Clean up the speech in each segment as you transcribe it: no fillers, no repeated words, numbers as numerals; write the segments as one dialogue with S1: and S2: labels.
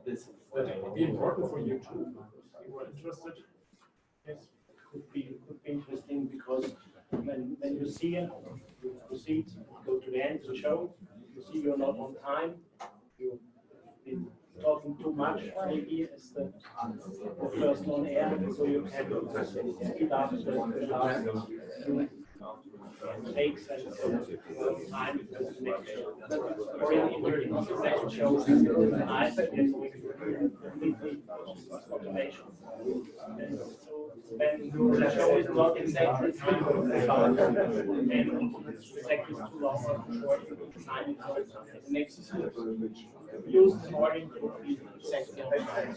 S1: This would be important for you too. If you are interested. Yes, could be interesting because when you see it, you proceed, go to the end of the show. You see you're not on time. You've been talking too much, maybe as the first on air, so you can speed up the last takes and time to the next show. Or in the second show, I completely automation. And so when the show is not exactly 3 hours, and the second is too long or too short, time for example. The next is use the morning to be exactly on time.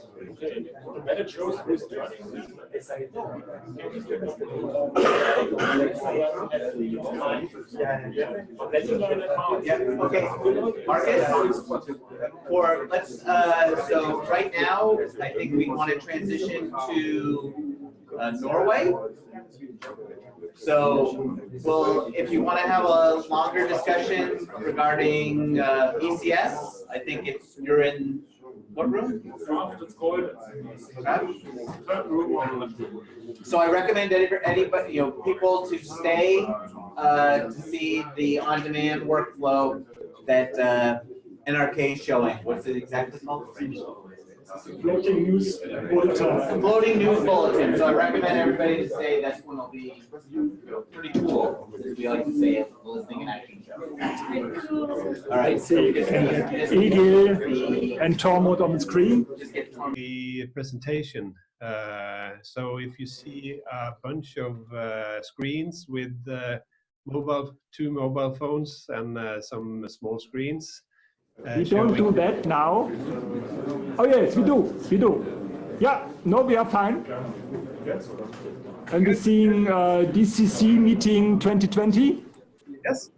S1: The better shows who is starting.
S2: Okay, Marcus, so right now, I think we want to transition to Norway. So, well, if you want to have a longer discussion regarding ECS, I think you're in what room? So I recommend anybody, people to stay to see the on-demand workflow that NRK is showing. What's it exactly called?
S1: Floating news bulletin.
S2: Floating news bulletin. So I recommend everybody to stay. That's one will be pretty cool. We like to say it, the listening and action show. All right. So
S1: Egil and Tormod on the screen.
S3: The presentation. So if you see a bunch of screens with two mobile phones and some small screens.
S1: We don't do that now. Oh yes, we do. Yeah, no, we are fine. And we're seeing DCC meeting 2020?
S3: Yes.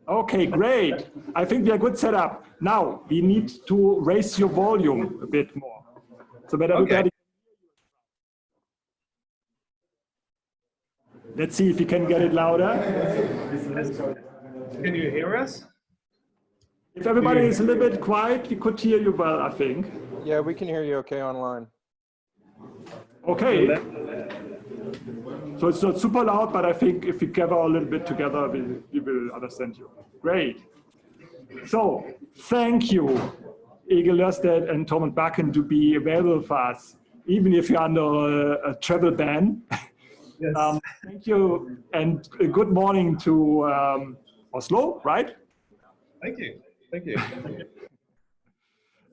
S1: Okay, great. I think we are good set up. Now, we need to raise your volume a bit more. So that everybody... Let's see if we can get it louder.
S3: Can you hear us?
S1: If everybody is a little bit quiet, we could hear you well, I think.
S4: Yeah, we can hear you okay online.
S1: Okay. So it's not super loud, but I think if we gather a little bit together, we will understand you. Great. So thank you, Egil Ljøstad and Tormod Bakken, to be available for us, even if you're under a travel ban.
S3: Yes.
S1: Thank you, and good morning to Oslo, right?
S3: Thank you. Thank you.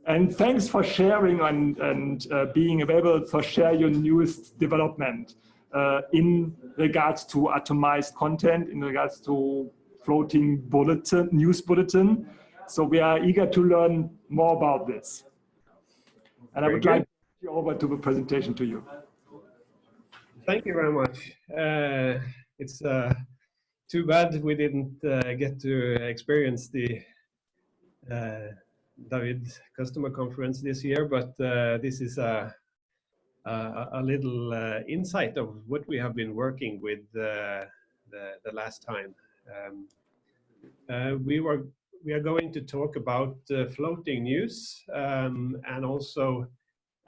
S1: And thanks for sharing and being available for share your newest development in regards to atomized content, in regards to floating bulletin, news bulletin. So we are eager to learn more about this. And I would like to hand you over to the presentation to you.
S3: Thank you very much. It's too bad we didn't get to experience the David customer conference this year, but this is a little insight of what we have been working with the last time. We are going to talk about floating news and also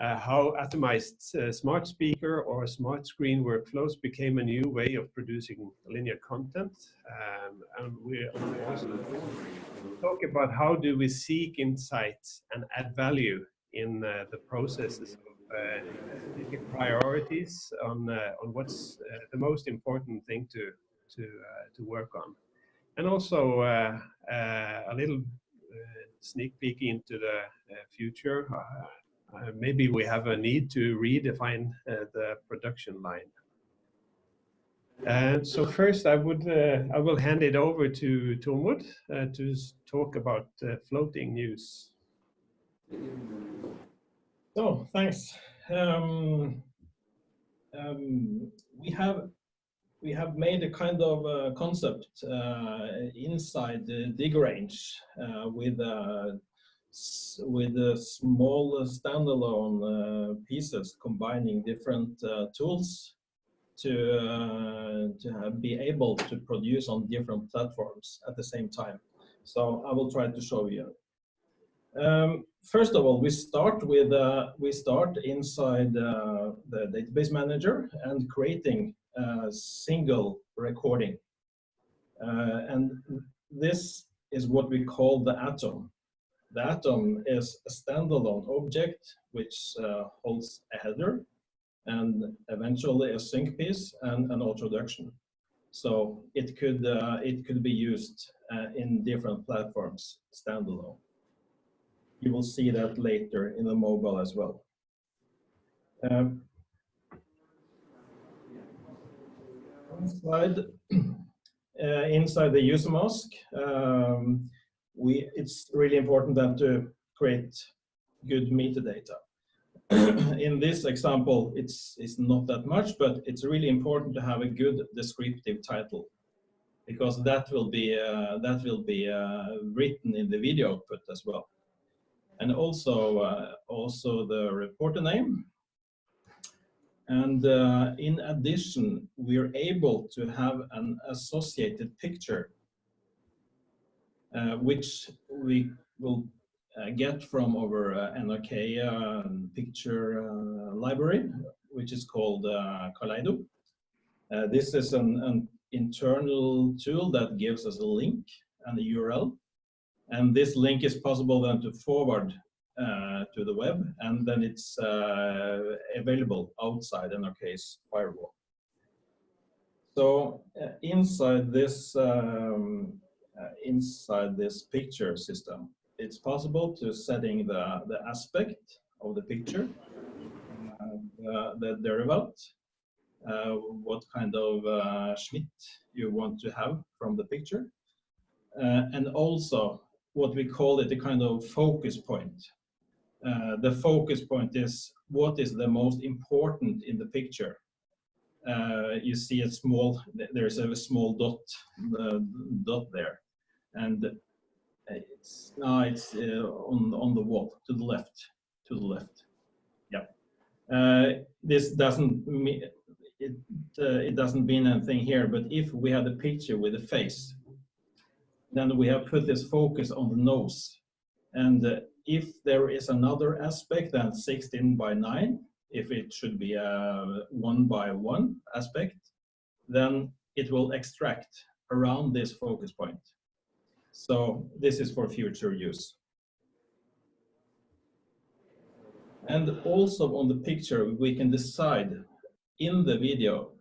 S3: how atomized smart speaker or smart screen workflows became a new way of producing linear content. And we also talk about how do we seek insights and add value in the processes of priorities on what's the most important thing to work on. And also a little sneak peek into the future. Maybe we have a need to redefine the production line. So first, I will hand it over to Tormod to talk about floating news.
S5: So thanks. We have made a kind of concept inside the dig range with small standalone pieces combining different tools to be able to produce on different platforms at the same time. So I will try to show you. First of all, we start inside the database manager and creating a single recording. And this is what we call the atom. The atom is a standalone object which holds a header and eventually a sync piece and an introduction. So it could be used in different platforms standalone. You will see that later in the mobile as well. Inside the user mask, it's really important then to create good metadata. In this example, it's not that much, but it's really important to have a good descriptive title, because that will be written in the video output as well, and also the reporter name. And in addition, we are able to have an associated picture, which we will get from our NRK picture library, which is called Kaleido. This is an internal tool that gives us a link and a URL. And this link is possible then to forward to the web, and then it's available outside NRK's firewall. So inside this picture system, it's possible to setting the aspect of the picture, the derivative, what kind of schnitt you want to have from the picture, and also what we call it a kind of focus point. The focus point is what is the most important in the picture. You see a small, there's a small dot there, and it's on the wall to the left. Yeah. This doesn't mean it doesn't mean anything here, but if we had a picture with a face, then we have put this focus on the nose. And if there is another aspect than 16:9, if it should be a 1:1 aspect, then it will extract around this focus point. So this is for future use. And also on the picture, we can decide in the video,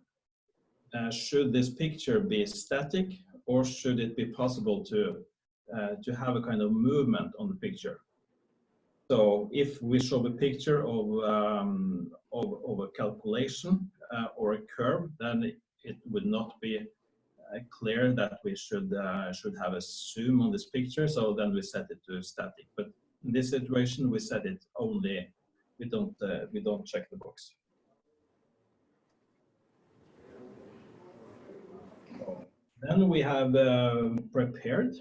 S5: should this picture be static, or should it be possible to have a kind of movement on the picture? So if we show a picture of a calculation or a curve, then it would not be clear that we should have a zoom on this picture. So then we set it to static. But in this situation, we set it only. We don't check the box. Then we have prepared.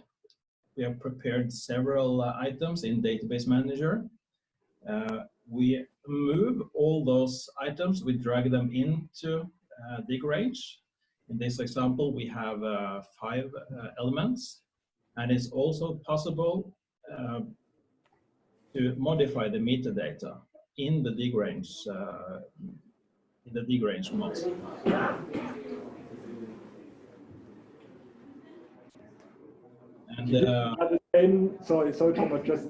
S5: We have prepared several items in Database Manager. We move all those items, we drag them into DigRange. In this example, we have 5 elements, and it's also possible to modify the metadata in the DigRange mask. And
S6: the same, sorry, Thomas, just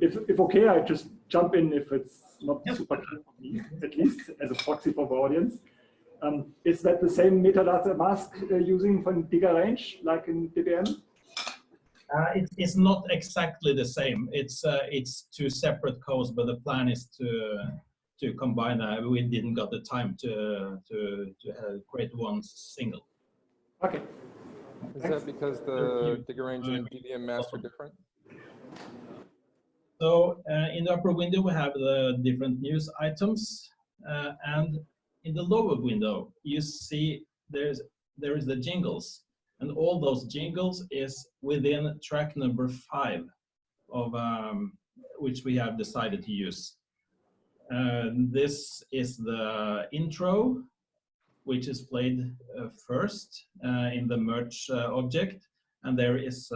S6: if okay, I just jump in if it's not super clear for me, at least as a proxy for the audience. Is that the same metadata mask using from DigRange like in DBM?
S5: It's not exactly the same. It's 2 separate codes, but the plan is to combine. We didn't got the time to create one single.
S6: Okay.
S4: Is that because the DigRange and DBM masks are different?
S5: So in the upper window, we have the different news items, and in the lower window, you see there is the jingles, and all those jingles is within track number 5 of which we have decided to use. This is the intro, which is played first in the merge object, and there is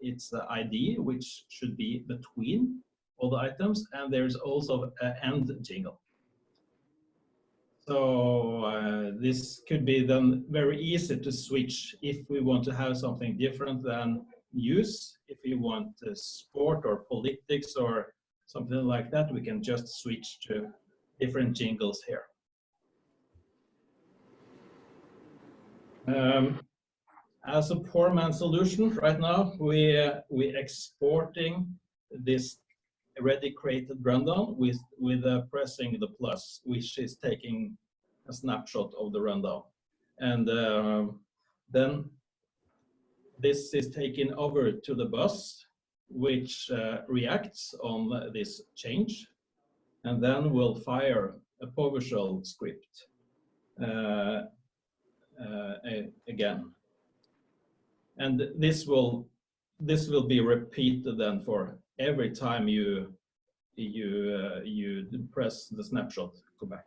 S5: its ID, which should be between all the items, and there's also an end jingle. So this could be then very easy to switch if we want to have something different than news. If we want sport or politics or something like that, we can just switch to different jingles here. As a poor man solution, right now we exporting this already created rundown with pressing the plus, which is taking a snapshot of the rundown, and then this is taken over to the bus, which reacts on this change, and then will fire a PowerShell script again, and this will be repeated then for every time you press the snapshot, go back.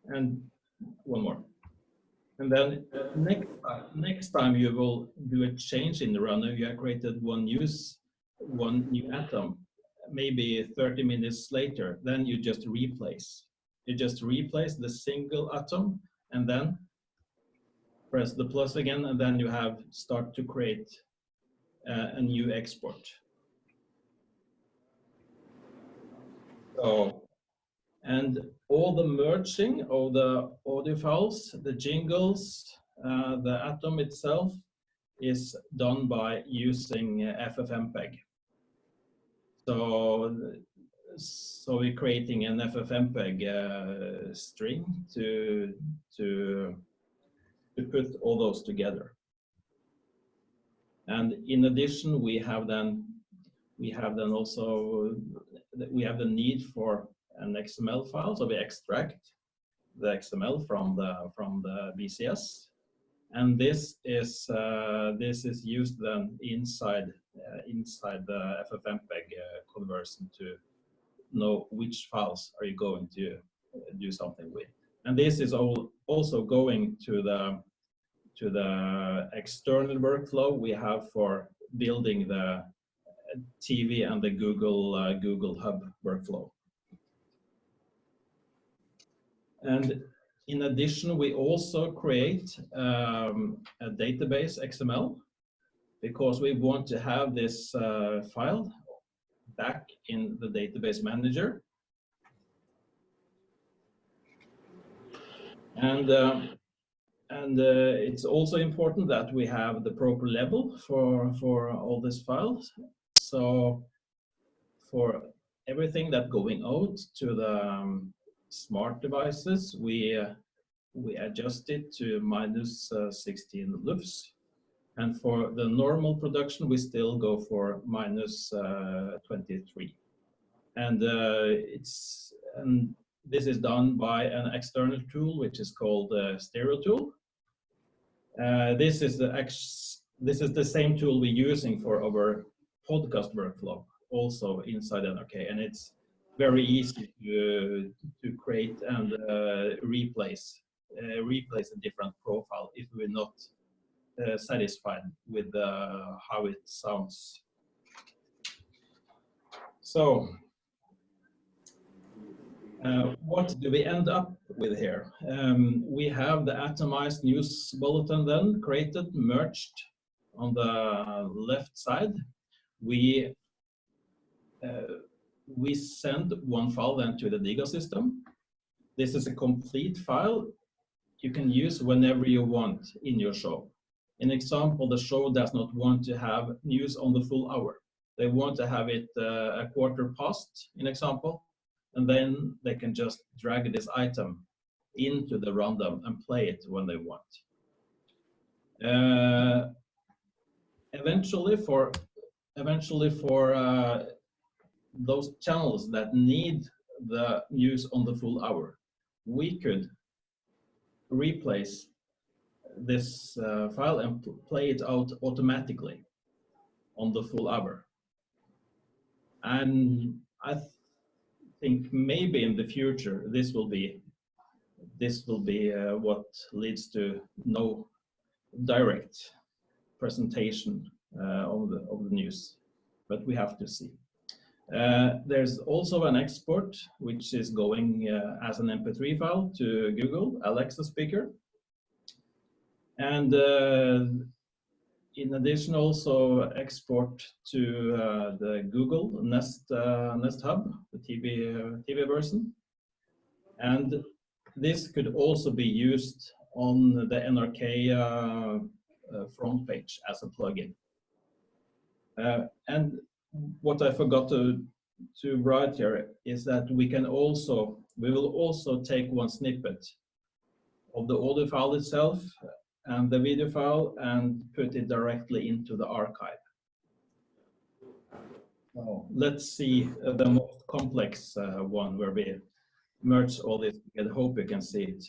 S5: And one more. And then next time you will do a change in the runner, you have created one new atom, maybe 30 minutes later, then you just replace. You just replace the single atom and then press the plus again, and then you have start to create a new export. So, and all the merging of the audio files, the jingles, the atom itself is done by using FFmpeg. So we're creating an FFmpeg string to put all those together. And in addition, we have the need for an XML file, so we extract the XML from the BCS, and this is used then inside the FFmpeg conversion to know which files are you going to do something with. And this is also going to the external workflow we have for building the TV and the Google Hub workflow. And in addition, we also create a database XML because we want to have this file back in the database manager. And it's also important that we have the proper level for all these files. So for everything that going out to the smart devices, we adjust it to -16 lufs, and for the normal production we still go for -23. And this is done by an external tool which is called Stereo Tool. This is the same tool we're using for our podcast workflow, also inside NRK, and it's very easy to create and replace a different profile if we're not satisfied with how it sounds. So what do we end up with here? We have the atomized news bulletin then created, merged on the left side. We send one file then to the Diga system. This is a complete file you can use whenever you want in your show. In example, the show does not want to have news on the full hour. They want to have it a quarter past, in example, and then they can just drag this item into the random and play it when they want. Eventually for those channels that need the news on the full hour, we could replace this file and play it out automatically on the full hour. And I think maybe in the future this will be what leads to no direct presentation of the news, but we have to see. There's also an export which is going as an MP3 file to Google Alexa speaker, and in addition also export to the Google Nest Hub, the TV version, and this could also be used on the NRK front page as a plugin. And what I forgot to write here is that we will also take one snippet of the audio file itself and the video file and put it directly into the archive. So let's see the most complex one where we merge all this. I hope you can see it.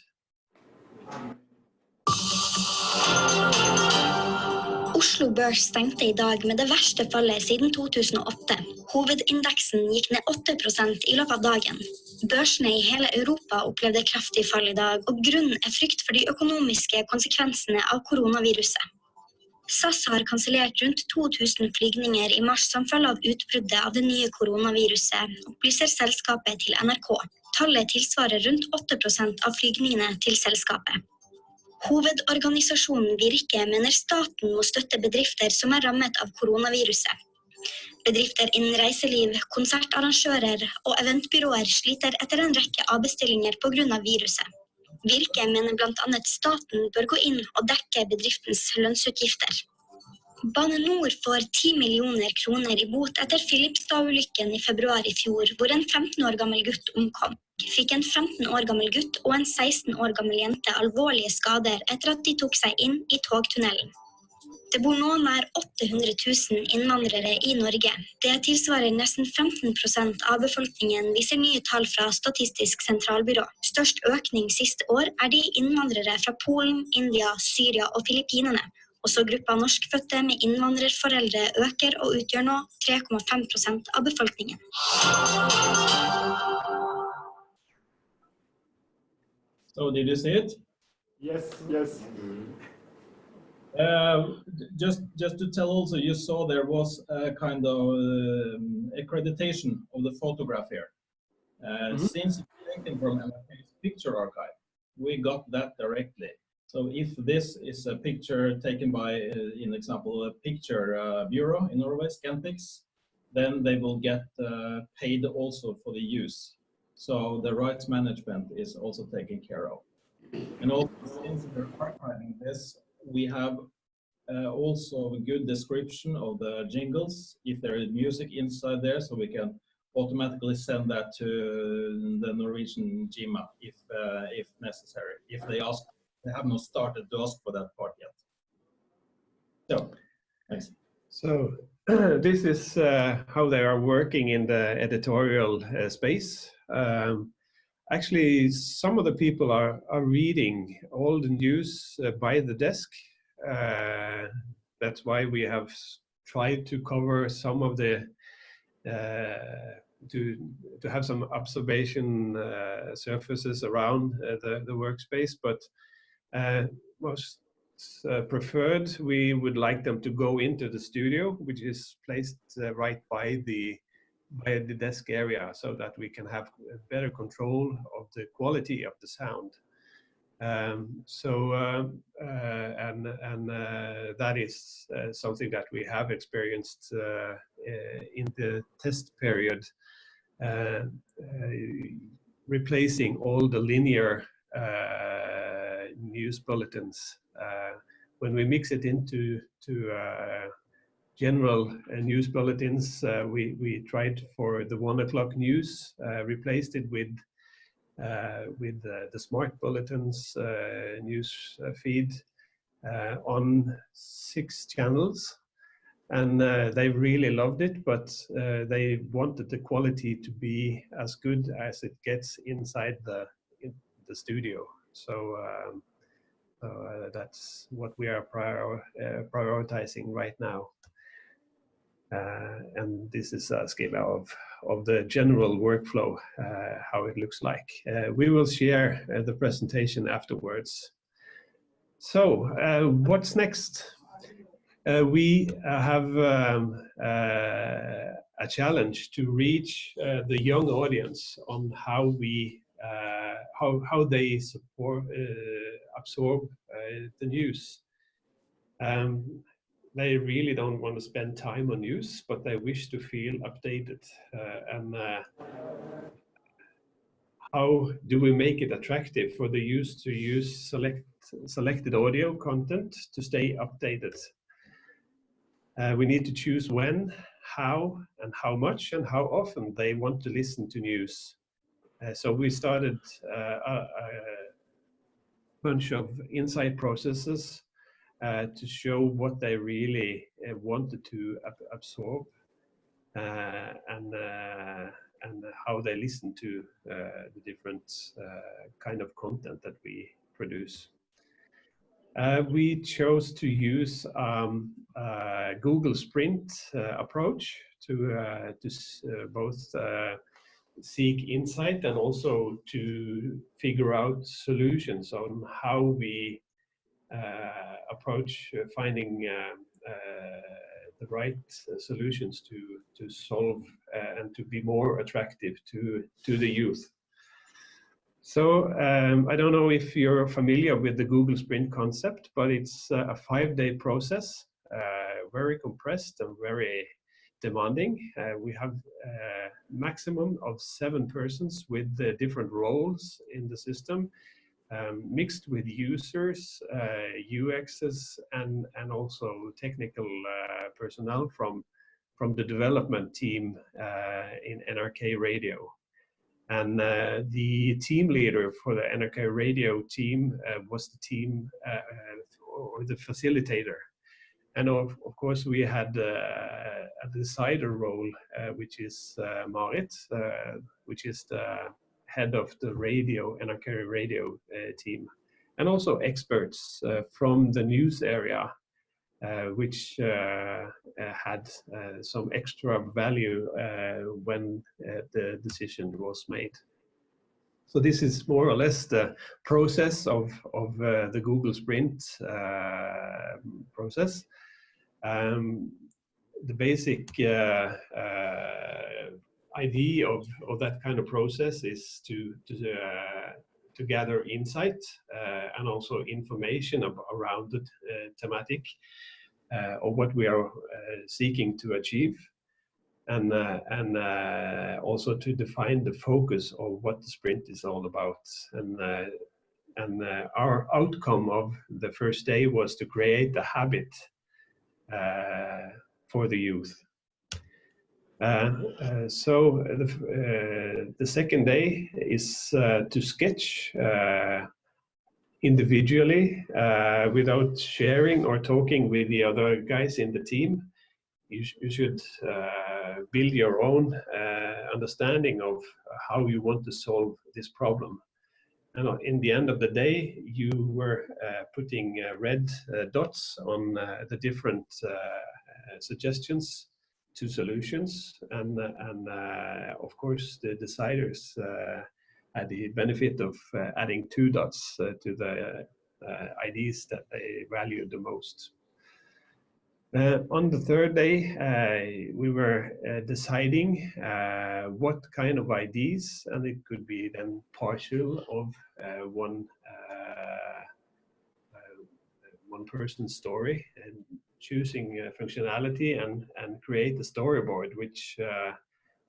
S7: Oslo Børs stengte I dag med det verste fallet siden 2008. Hovedindeksen gikk ned 8% I løpet av dagen. Børsene I hele Europa opplevde kraftig fall I dag, og grunnen frykt for de økonomiske konsekvensene av koronaviruset. SAS har kansellert rundt 2000 flygninger I mars som følge av utbruddet av det nye koronaviruset, opplyser selskapet til NRK. Tallet tilsvarer rundt 8% av flygningene til selskapet. Hovedorganisasjonen Virke mener staten må støtte bedrifter som rammet av koronaviruset. Bedrifter innen reiseliv, konsertarrangører og eventbyråer sliter etter en rekke avbestillinger på grunn av viruset. Virke mener blant annet staten bør gå inn og dekke bedriftens lønnsutgifter. Bane Nor får 10 millioner kroner I bot etter Filipstad-ulykken I februar I fjor, hvor en 15 år gammel gutt omkom. Fikk en 15 år gammel gutt og en 16 år gammel jente alvorlige skader etter at de tok seg inn I togtunnelen. Det bor nå nær 800 000 innvandrere I Norge. Det tilsvarer nesten 15% av befolkningen, viser nye tall fra Statistisk sentralbyrå. Størst økning siste år de innvandrere fra Polen, India, Syria og Filippinene. Også gruppa norskfødte med innvandrerforeldre øker og utgjør nå 3,5% av befolkningen.
S5: So did you see it?
S6: Yes, yes.
S5: Just to tell also, you saw there was a kind of accreditation of the photograph here. Since it's taken from NRK's picture archive, we got that directly. So if this is a picture taken by, in example, a picture bureau in Norway, Scanpix, then they will get paid also for the use. So the rights management is also taken care of. And also, since we're archiving this, we have also a good description of the jingles, if there is music inside there, so we can automatically send that to the Norwegian GMA if necessary, if they ask. They have not started to ask for that part yet. So, thanks.
S3: So this is how they are working in the editorial space. Actually, some of the people are reading all the news by the desk. That's why we have tried to cover some of the to have some observation surfaces around the workspace, but most preferred, we would like them to go into the studio, which is placed right by the desk area, so that we can have better control of the quality of the sound. That is something that we have experienced in the test period, replacing all the linear news bulletins. When we mix it into general news bulletins, we tried for the 1 o'clock news, replaced it with the smart bulletins news feed on 6 channels, and they really loved it, but they wanted the quality to be as good as it gets inside the studio. So that's what we are prioritizing right now. And this is a schema of the general workflow, how it looks like. We will share the presentation afterwards. So what's next? We have a challenge to reach the young audience on how we how they absorb the news. They really don't want to spend time on news, but they wish to feel updated. How do we make it attractive for the youth to use selected audio content to stay updated? We need to choose when, how, and how much, and how often they want to listen to news. So we started a bunch of insight processes to show what they really wanted to absorb and how they listen to the different kind of content that we produce. We chose to use Google Sprint approach to both seek insight and also to figure out solutions on how we approach finding the right solutions to solve and to be more attractive to the youth. So I don't know if you're familiar with the Google Sprint concept, but it's a 5-day process, very compressed and very demanding. We have a maximum of 7 persons with different roles in the system, mixed with users, UXs, and also technical personnel from the development team in NRK Radio. And the team leader for the NRK Radio team was the team or the facilitator. And of course, we had a decider role, which is Marit, which is the head of the NRK Radio team, and also experts from the news area, which had some extra value when the decision was made. So this is more or less the process of the Google Sprint process. The basic idea of that kind of process is to gather insight and also information around the thematic of what we are seeking to achieve, and also to define the focus of what the sprint is all about. And our outcome of the first day was to create a habit for the youth. So the second day is to sketch individually without sharing or talking with the other guys in the team. You should build your own understanding of how you want to solve this problem. And in the end of the day, you were putting red dots on the different suggestions to solutions, and of course the deciders had the benefit of adding 2 dots to the ideas that they valued the most. On the third day, we were deciding what kind of ideas, and it could be then partial of one person's story, and choosing functionality and create a storyboard, which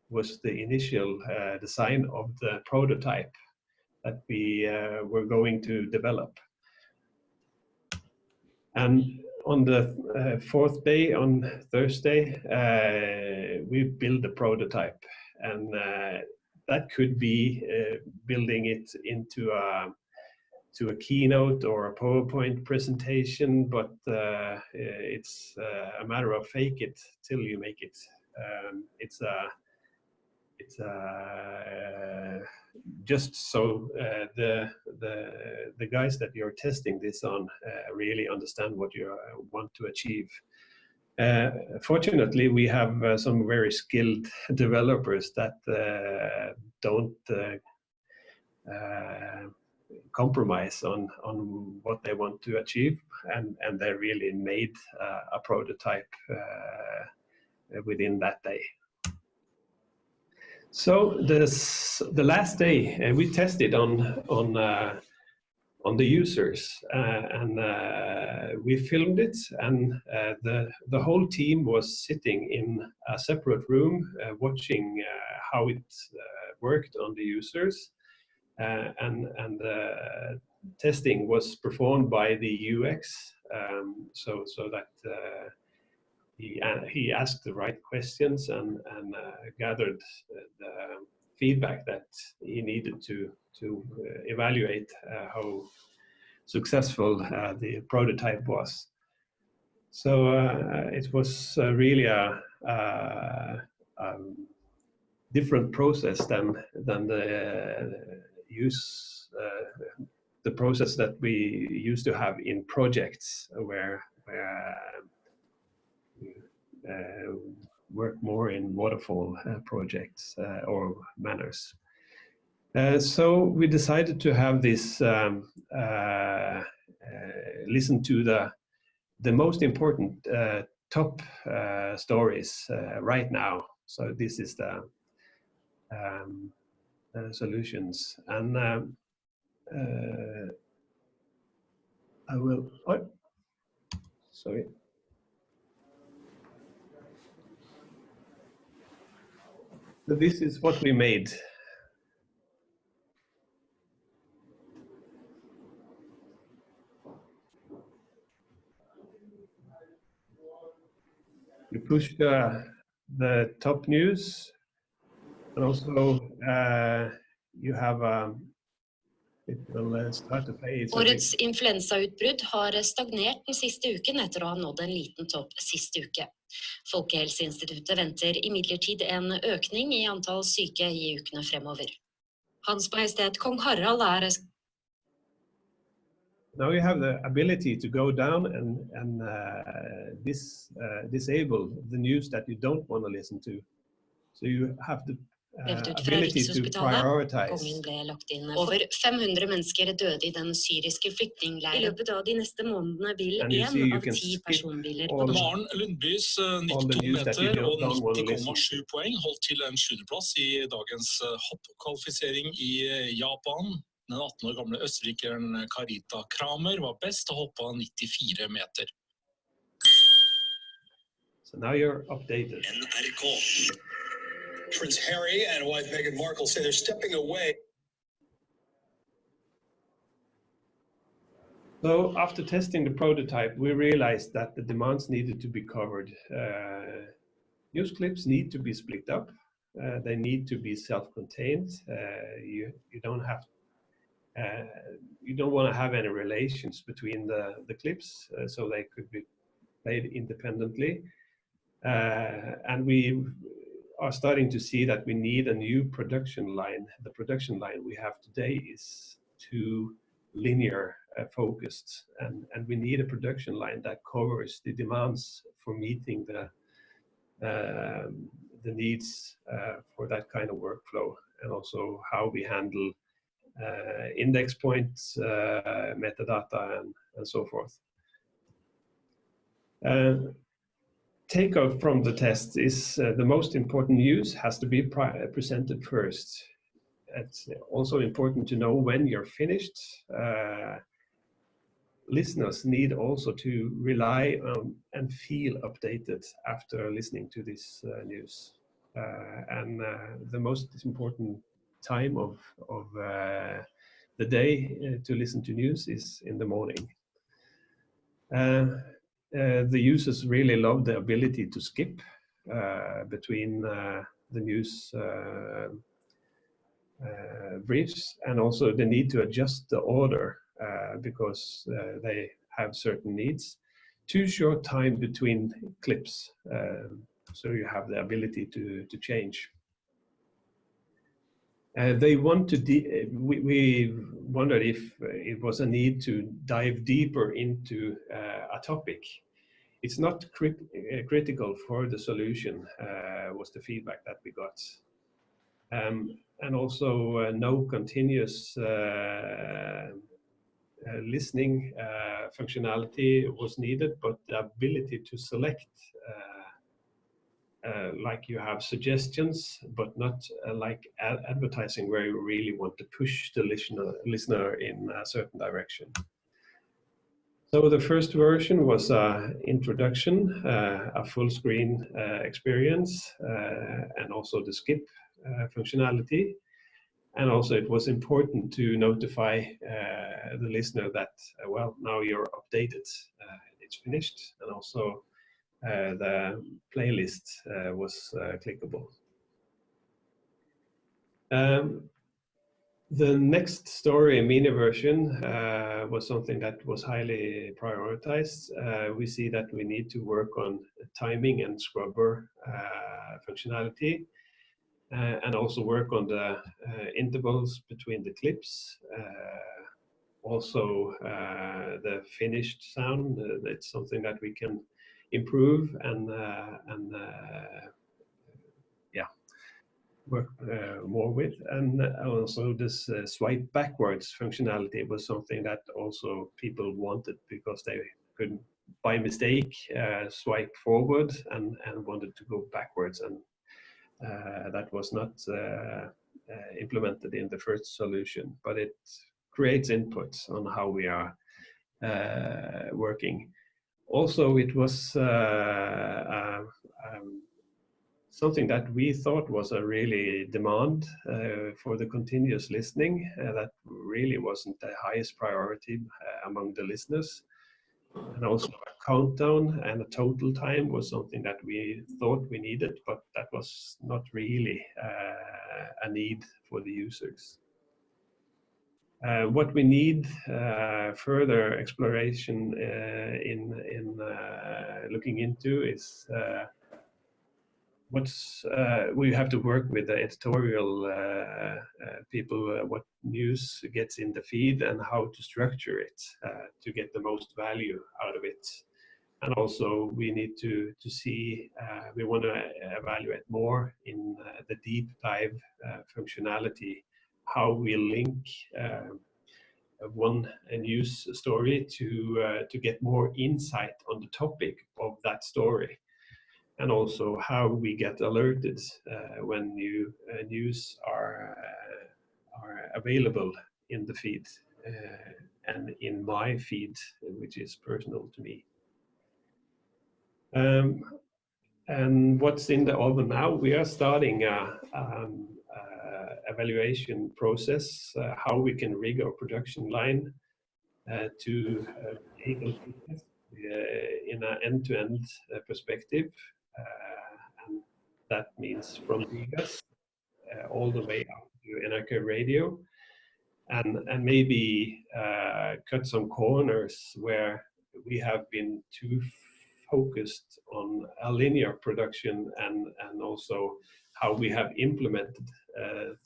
S3: was the initial design of the prototype that we were going to develop. And on the 4th day, on Thursday, we built a prototype, and that could be building it into a keynote or a PowerPoint presentation, but it's a matter of fake it till you make it. It's just so the guys that you're testing this on really understand what you want to achieve. Fortunately, we have some very skilled developers that don't compromise on what they want to achieve, and they really made a prototype within that day. So the last day we tested on the users, and we filmed it, and the whole team was sitting in a separate room watching how it worked on the users, and testing was performed by the UX, so that he asked the right questions and gathered the feedback that he needed to evaluate how successful the prototype was. So it was really a different process than the process that we used to have in projects where work more in waterfall projects or manners. So we decided to have this listen to the most important top stories right now. So this is the solutions, and I will. Oh, sorry. So this is what we made. You push the top news, and also you have it will start to play.
S8: Årets influensautbrudd har stagnert den siste uken etter å ha nådd en liten topp siste uke. Folkehelseinstituttet venter imidlertid en økning i antall syke i ukene fremover. Hans Majestet Kong Harald er...
S3: Now you have the ability to go down and disable the news that you don't want to listen to. So you have the ability to prioritize.
S8: Kongen ble lagt inn. Over 500 mennesker døde i den syriske flyktningleiren. I løpet av de neste månedene vil 1 av 10 personbiler på
S9: Maren Lundbys 92 meter og 90,7 poeng holdt til en 7. plass i dagens hoppkvalifisering i Japan. Den 18 år gamle østerrikeren Carita Kramer var best og hoppet 94 meter.
S3: So now you're updated.
S9: NRK. Prince Harry and wife Meghan Markle say they're stepping away.
S3: So after testing the prototype, we realized that the demands needed to be covered. News clips need to be split up. They need to be self-contained. You don't have you don't want to have any relations between the clips, so they could be played independently. And we are starting to see that we need a new production line. The production line we have today is too linear focused, and we need a production line that covers the demands for meeting the needs for that kind of workflow, and also how we handle index points, metadata, and so forth. Takeout from the test is the most important news has to be presented first. It's also important to know when you're finished. Listeners need also to rely on and feel updated after listening to this news. And the most important time of the day to listen to news is in the morning. The users really love the ability to skip between the news briefs, and also the need to adjust the order because they have certain needs. Too short time between clips, so you have the ability to change. They want to. We wondered if it was a need to dive deeper into a topic. It's not critical for the solution, was the feedback that we got. And also no continuous listening functionality was needed, but the ability to select, like you have suggestions, but not like advertising where you really want to push the listener in a certain direction. So the first version was an introduction, a full screen experience, and also the skip functionality. And also it was important to notify the listener that, well, now you're updated, it's finished, and also the playlist was clickable. The next story, mini version, was something that was highly prioritized. We see that we need to work on timing and scrubber functionality, and also work on the intervals between the clips. Also, the finished sound, it's something that we can improve and work more with. And also this swipe backwards functionality was something that also people wanted, because they could by mistake swipe forward and wanted to go backwards, and that was not implemented in the first solution, but it creates inputs on how we are working. Also, it was something that we thought was a really demand for the continuous listening that really wasn't the highest priority among the listeners. And also a countdown and a total time was something that we thought we needed, but that was not really a need for the users. What we need further exploration in looking into is we have to work with the editorial people, what news gets in the feed and how to structure it to get the most value out of it. And also we need to see, we want to evaluate more in the deep dive functionality, how we link one news story to get more insight on the topic of that story. And also how we get alerted when new news are available in the feed and in my feed, which is personal to me. And what's in the oven now? We are starting a evaluation process, how we can rig our production line to able in an end-to-end perspective. And that means from Vegas all the way up to NRK Radio, and maybe cut some corners where we have been too focused on a linear production, and also how we have implemented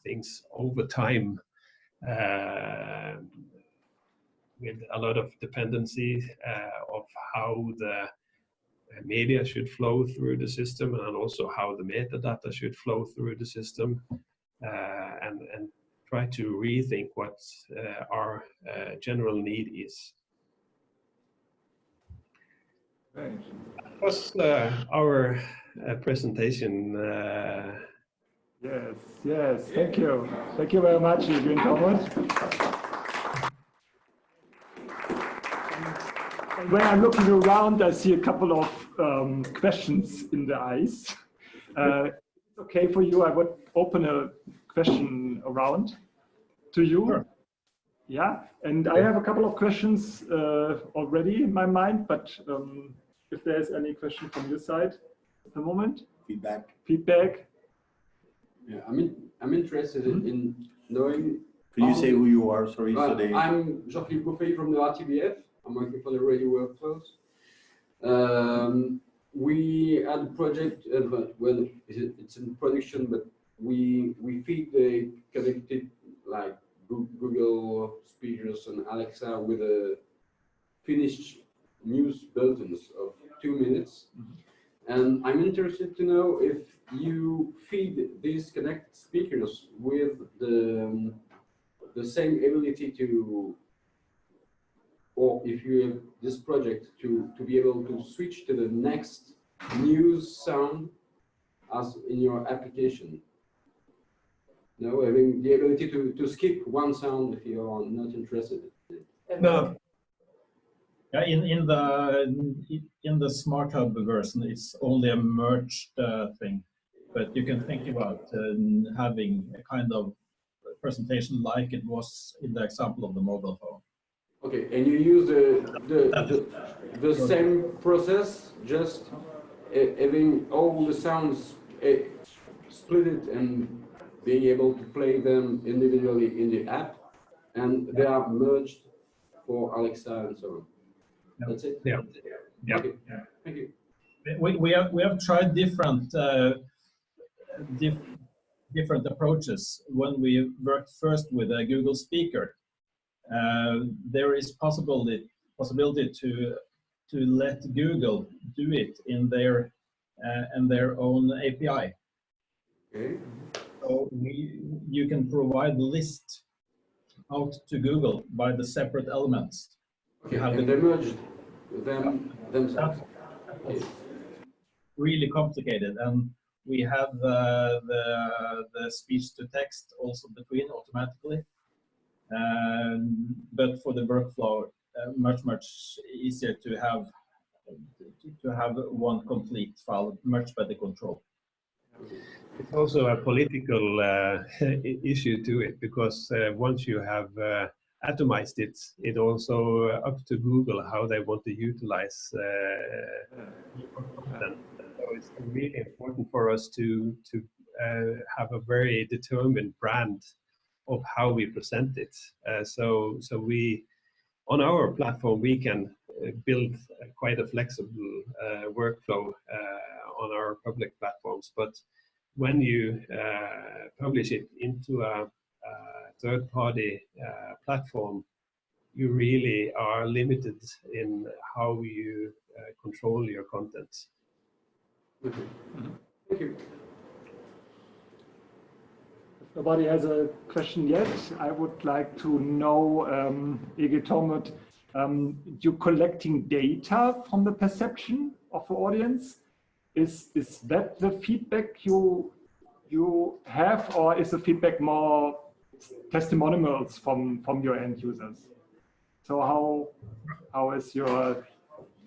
S3: things over time with a lot of dependency of how the media should flow through the system, and also how the metadata should flow through the system, and try to rethink what our general need is.
S6: Right.
S3: That was our presentation.
S6: Yes, thank you. Thank you very much, Egil and Thomas. When I'm looking around, I see a couple of questions in the eyes. It's okay for you, I would open a question around to you.
S5: Sure.
S6: Yeah, and I have a couple of questions already in my mind, but if there's any question from your side at the moment. Feedback.
S10: Yeah, I'm interested in knowing.
S11: Could you say who you are? Sorry.
S10: I'm Jörg Stelkens from the RTBF. I'm working for the radio workflows. We had a project, well, it's in production, but we feed the connected, like Google speakers and Alexa, with a finished news bulletins of 2 minutes. And I'm interested to know if you to feed these connected speakers with the same ability to, or if you have this project to be able to switch to the next news sound as in your application. No, having the ability to skip one sound if you are not interested in it.
S5: No. Yeah, in the Smart Hub version, it's only a merged thing, but you can think about having a kind of presentation like it was in the example of the mobile phone.
S10: Okay, and you use the same process, just having all the sounds split it and being able to play them individually in the app, and they are merged for Alexa and so on. That's it?
S3: Yeah. Yeah.
S10: Okay. Thank you.
S5: We have tried different different approaches. When we worked first with a Google speaker, there is possibility to let Google do it in their own API.
S10: Okay.
S5: So you can provide the list out to Google by the separate elements.
S10: Okay, and they merged themselves. Okay.
S5: Really complicated, and we have the speech to text also between automatically. But for the workflow, much easier to have one complete file, much better control.
S3: It's also a political issue to it, because once you have atomized it, it also up to Google how they want to utilize your content. So it's really important for us to have a very determined brand of how we present it. So we, on our platform, we can build quite a flexible workflow on our public platforms. But when you publish it into a third-party platform, you really are limited in how you control your content.
S10: Okay. Thank you.
S6: If nobody has a question yet, I would like to know, Egil Ljøstad, you're collecting data from the perception of the audience. Is that the feedback you have, or is the feedback more testimonials from your end users? So how is your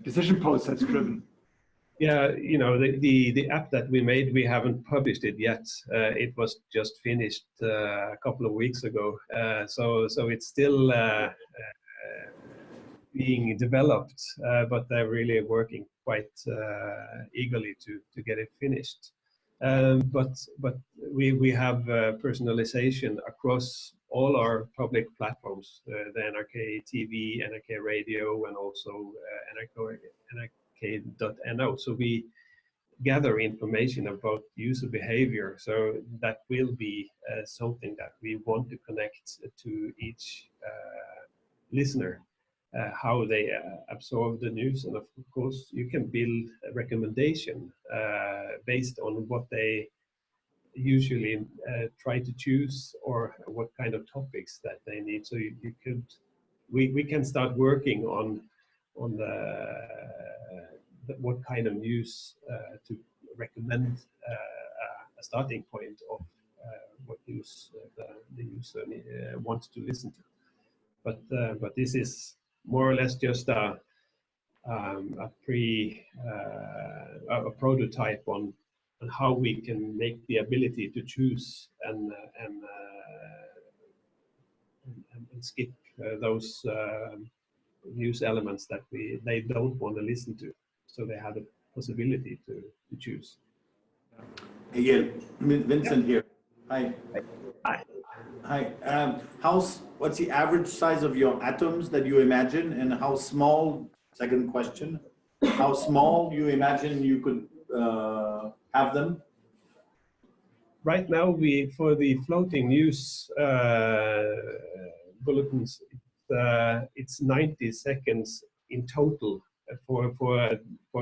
S6: decision process driven?
S3: Yeah, you know, the app that we made, we haven't published it yet. It was just finished a couple of weeks ago. So it's still being developed, but they're really working quite eagerly to get it finished. But we have personalization across all our public platforms, the NRK TV, NRK Radio, and also NRK.no. So we gather information about user behavior. So that will be something that we want to connect to each listener, how they absorb the news. And of course, you can build a recommendation based on what they usually try to choose, or what kind of topics that they need. So we can start working on what kind of news to recommend a starting point of what news the user wants to listen to. But this is more or less just a prototype on how we can make the ability to choose and skip those news elements that they don't want to listen to, so they have the possibility to choose.
S11: Egil, Vincent here. Hi.
S3: Hi.
S11: Hi. What's the average size of your atoms that you imagine, and how small? Second question. How small you imagine you could have them?
S3: Right now, for the floating news bulletins, it's 90 seconds in total for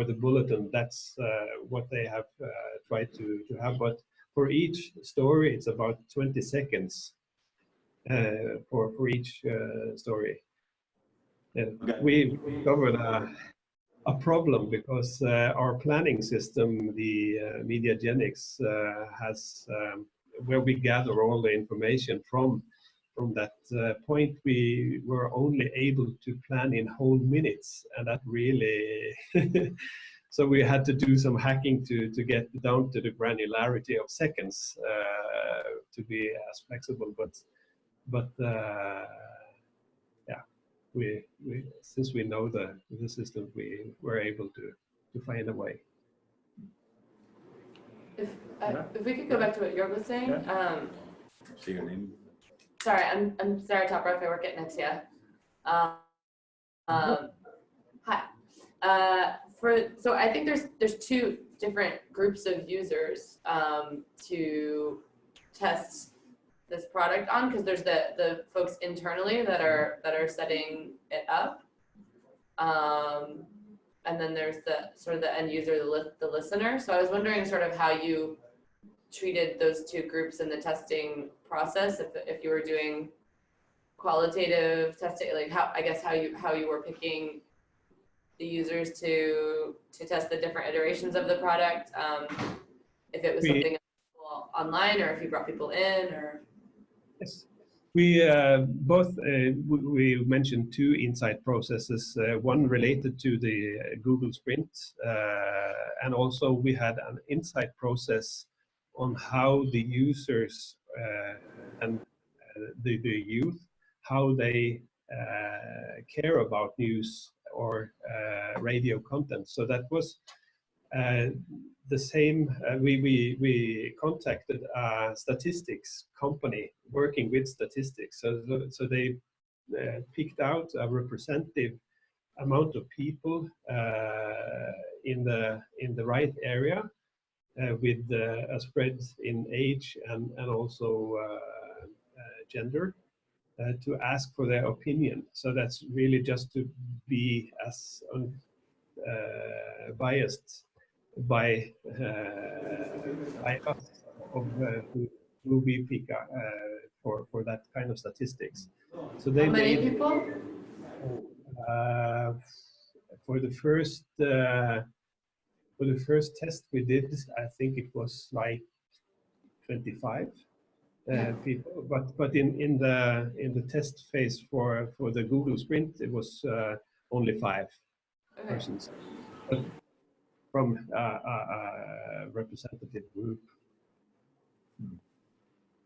S3: the bulletin. That's what they have tried to have. But for each story, it's about 20 seconds for each story. We discovered a problem because our planning system, the Mediagenics, has where we gather all the information from that point. We were only able to plan in whole minutes, and that really so we had to do some hacking to get down to the granularity of seconds to be as flexible. But yeah, we since we know the system, we were able to find a way.
S12: If we could go back to what Jörg was saying.
S11: Say your name.
S12: Sorry, I'm Sarah Toproff. I work at Nexia. Hi. So I think there's two different groups of users to test this product on, because there's the folks internally that are setting it up, and then there's the sort of the end user, the listener. So I was wondering sort of how you treated those two groups in the testing process, if you were doing qualitative testing, like how you were picking the users to test the different iterations of the product, if it was something online or if you brought people in, or.
S3: Yes, we both we mentioned two insight processes, one related to the Google Sprint, and also we had an insight process on how the users and the youth, how they care about news or radio content. So that was the same. We contacted a statistics company working with statistics. So they picked out a representative amount of people in the right area, with a spread in age and also gender, to ask for their opinion. So that's really just to be as biased by us of who we pick for that kind of statistics. So they
S12: How many people?
S3: For the first test we did, I think it was like 25 people. But in the test phase for the Google Sprint, it was only 5 persons. But from a representative group.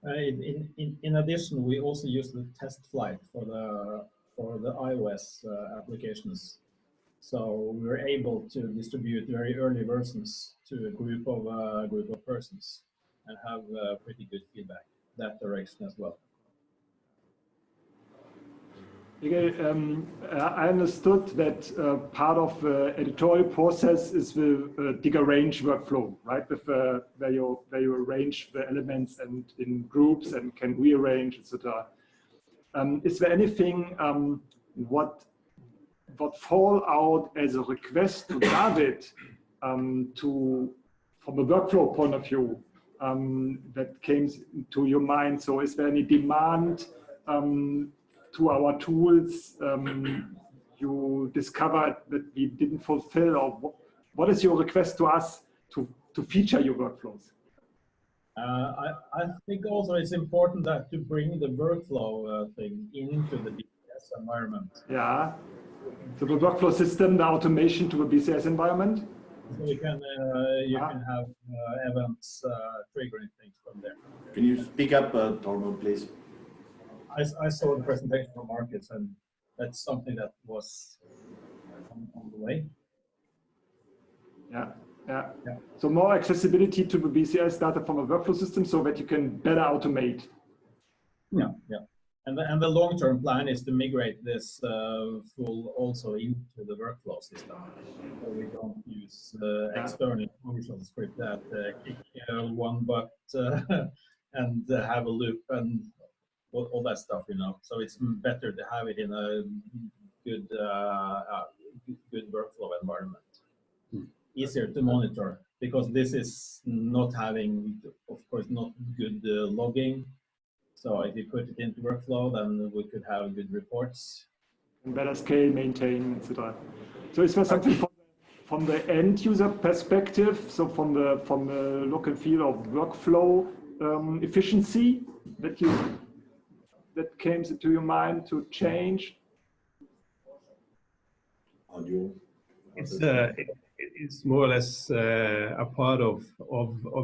S5: In addition, we also use the test flight for the iOS applications. So we were able to distribute very early versions to a group of persons and have pretty good feedback that direction as well.
S6: I understood that part of the editorial process is the dig arrange workflow, right? With where you arrange the elements and in groups and can rearrange, etc. Is there anything what fall out as a request to David from a workflow point of view that came to your mind? So is there any demand to our tools you discovered that we didn't fulfill, or what is your request to us to feature your workflows?
S5: I think also it's important that to bring the workflow thing into the BCS environment.
S6: Yeah, so the workflow system, the automation to a BCS environment.
S5: So you can have events triggering things from there.
S11: Can you speak up, Tormod, please?
S5: I saw the presentation from Marcus, and that's something that was on the way.
S6: Yeah. So more accessibility to the BCS data from a workflow system so that you can better automate.
S5: Yeah. And the long-term plan is to migrate this full also into the workflow system. So we don't use external functional script that kick one butt and have a loop and all that stuff, So it's better to have it in a good workflow environment. Easier to monitor because this is not having, of course, not good logging. So if you put it into workflow, then we could have good reports.
S6: And better scale, maintain, etc. So is there something from the end user perspective, so from the look and feel of workflow efficiency that came to your mind to change?
S11: Audio.
S3: It's more or less a part of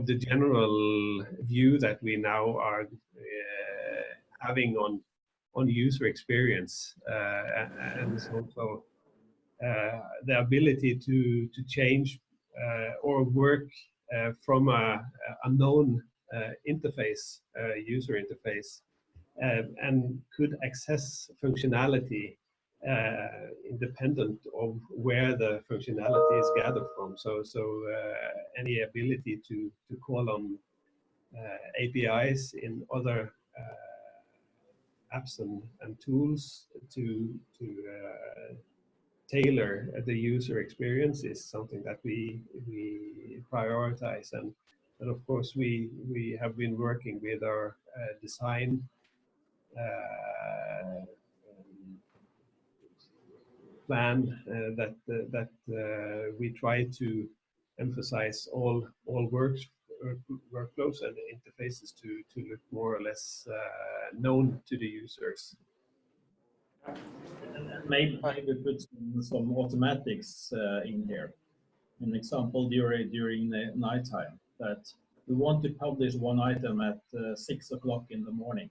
S3: the general view that we now are having on user experience, and it's also the ability to change or work from a known interface, user interface, and could access functionality independent of where the functionality is gathered from. So any ability to call on APIs in other apps and tools to tailor the user experience is something that we prioritize, and of course we have been working with our design plan that we try to emphasize all workflows and interfaces to look more or less known to the users.
S5: And maybe put some automatics in here. An example during the nighttime, that we want to publish one item at 6 o'clock in the morning.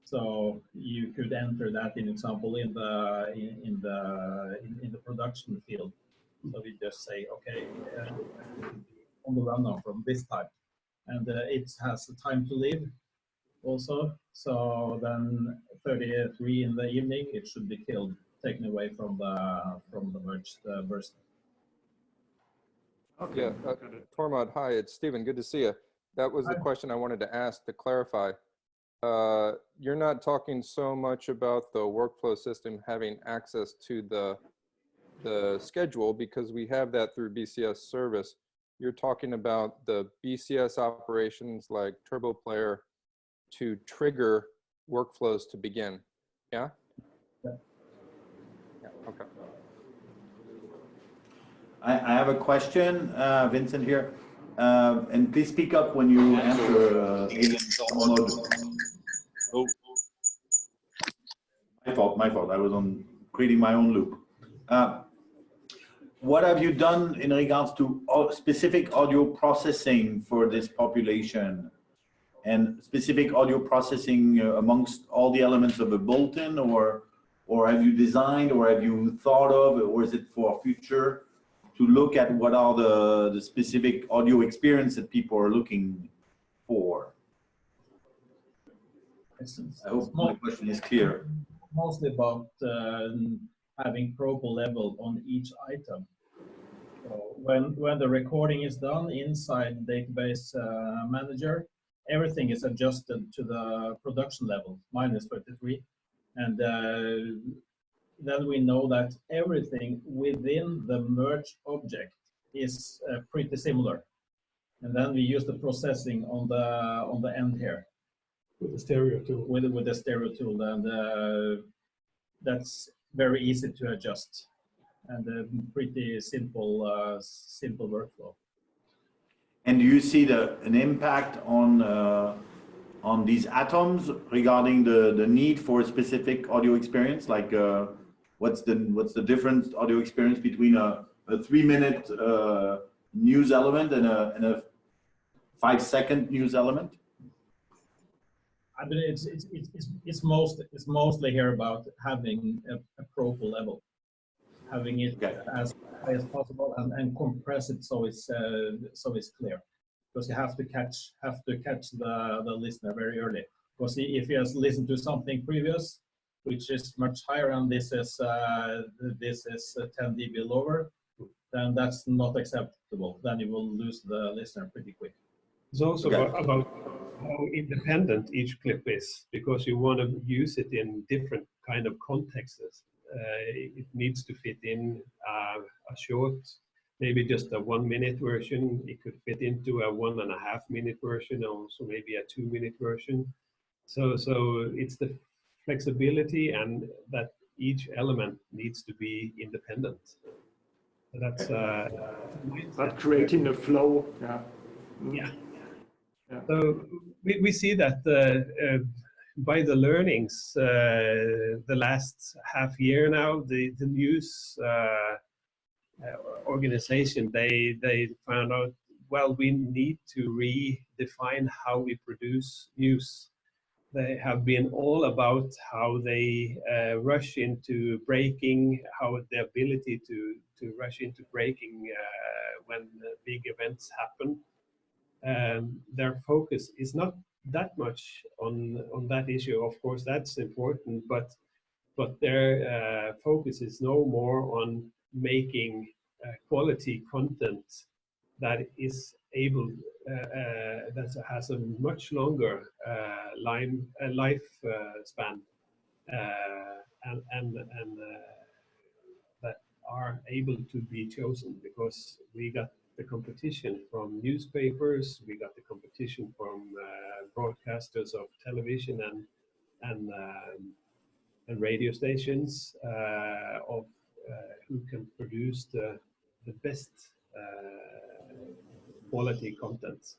S5: So you could enter that, in example, in the production field. So we just say, okay, on the run now from this time, and it has a time to live also. So then 33 in the evening, it should be killed, taken away from the merged version.
S4: Okay. Yeah, Tormod, hi, it's Stephen. Good to see you. That was the question I wanted to ask to clarify. You're not talking so much about the workflow system having access to the schedule, because we have that through BCS service. You're talking about the BCS operations like Turbo Player to trigger workflows to begin. Yeah?
S5: Yeah.
S4: Yeah, okay.
S11: I have a question, Vincent here. And please speak up when you answer. Oh, my fault. I was creating my own loop. What have you done in regards to specific audio processing for this population, and specific audio processing amongst all the elements of a bulletin, or have you designed, or have you thought of, or is it for future to look at what are the specific audio experience that people are looking for? I hope my question is clear.
S5: Mostly about having proper level on each item. So when the recording is done inside database manager, everything is adjusted to the production level, -33. And then we know that everything within the merge object is pretty similar. And then we use the processing on the end here.
S3: With the stereo tool.
S5: With the stereo tool, and that's very easy to adjust, and pretty simple simple workflow.
S11: And do you see an impact on these atoms regarding the need for a specific audio experience? Like what's the different audio experience between a 3-minute news element and a 5-second news element?
S5: I mean, it's mostly here about having a proper level, having it as high as possible, and compress it so it's clear, because you have to catch the listener very early. Because if he has listened to something previous, which is much higher, and this is 10 dB lower, then that's not acceptable. Then you will lose the listener pretty quick.
S3: It's also about how independent each clip is, because you want to use it in different kind of contexts. It needs to fit in a short maybe just a 1 minute version. It could fit into a 1.5 minute version, also maybe a 2 minute version. So it's the flexibility and that each element needs to be independent. So that's
S6: but creating a flow. Yeah.
S3: Yeah. So we see that by the learnings the last half year now, the news organization, they found out, well, we need to redefine how we produce news. They have been all about how they rush into breaking, how the ability to rush into breaking when big events happen. Their focus is not that much on that issue. Of course, that's important, but their focus is no more on making quality content that is able that has a much longer life span and that are able to be chosen, because we got the competition from newspapers, we got the competition from broadcasters of television and radio stations of who can produce the best quality content,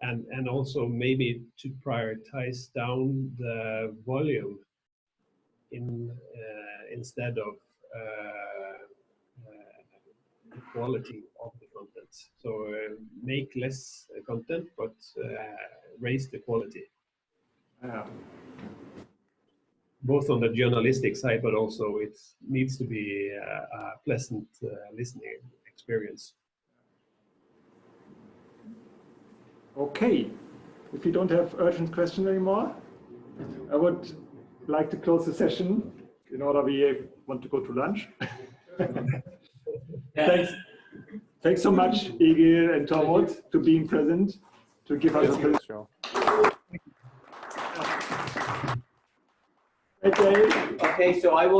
S3: and also maybe to prioritize down the volume instead of the quality of the content. So make less content, but raise the quality. Both on the journalistic side, but also it needs to be a pleasant listening experience.
S6: Okay, if you don't have urgent questions anymore, I would like to close the session in order we want to go to lunch. Thanks so much, Egil and Tormod, to being present, to give us a presentation.
S2: Okay, so I will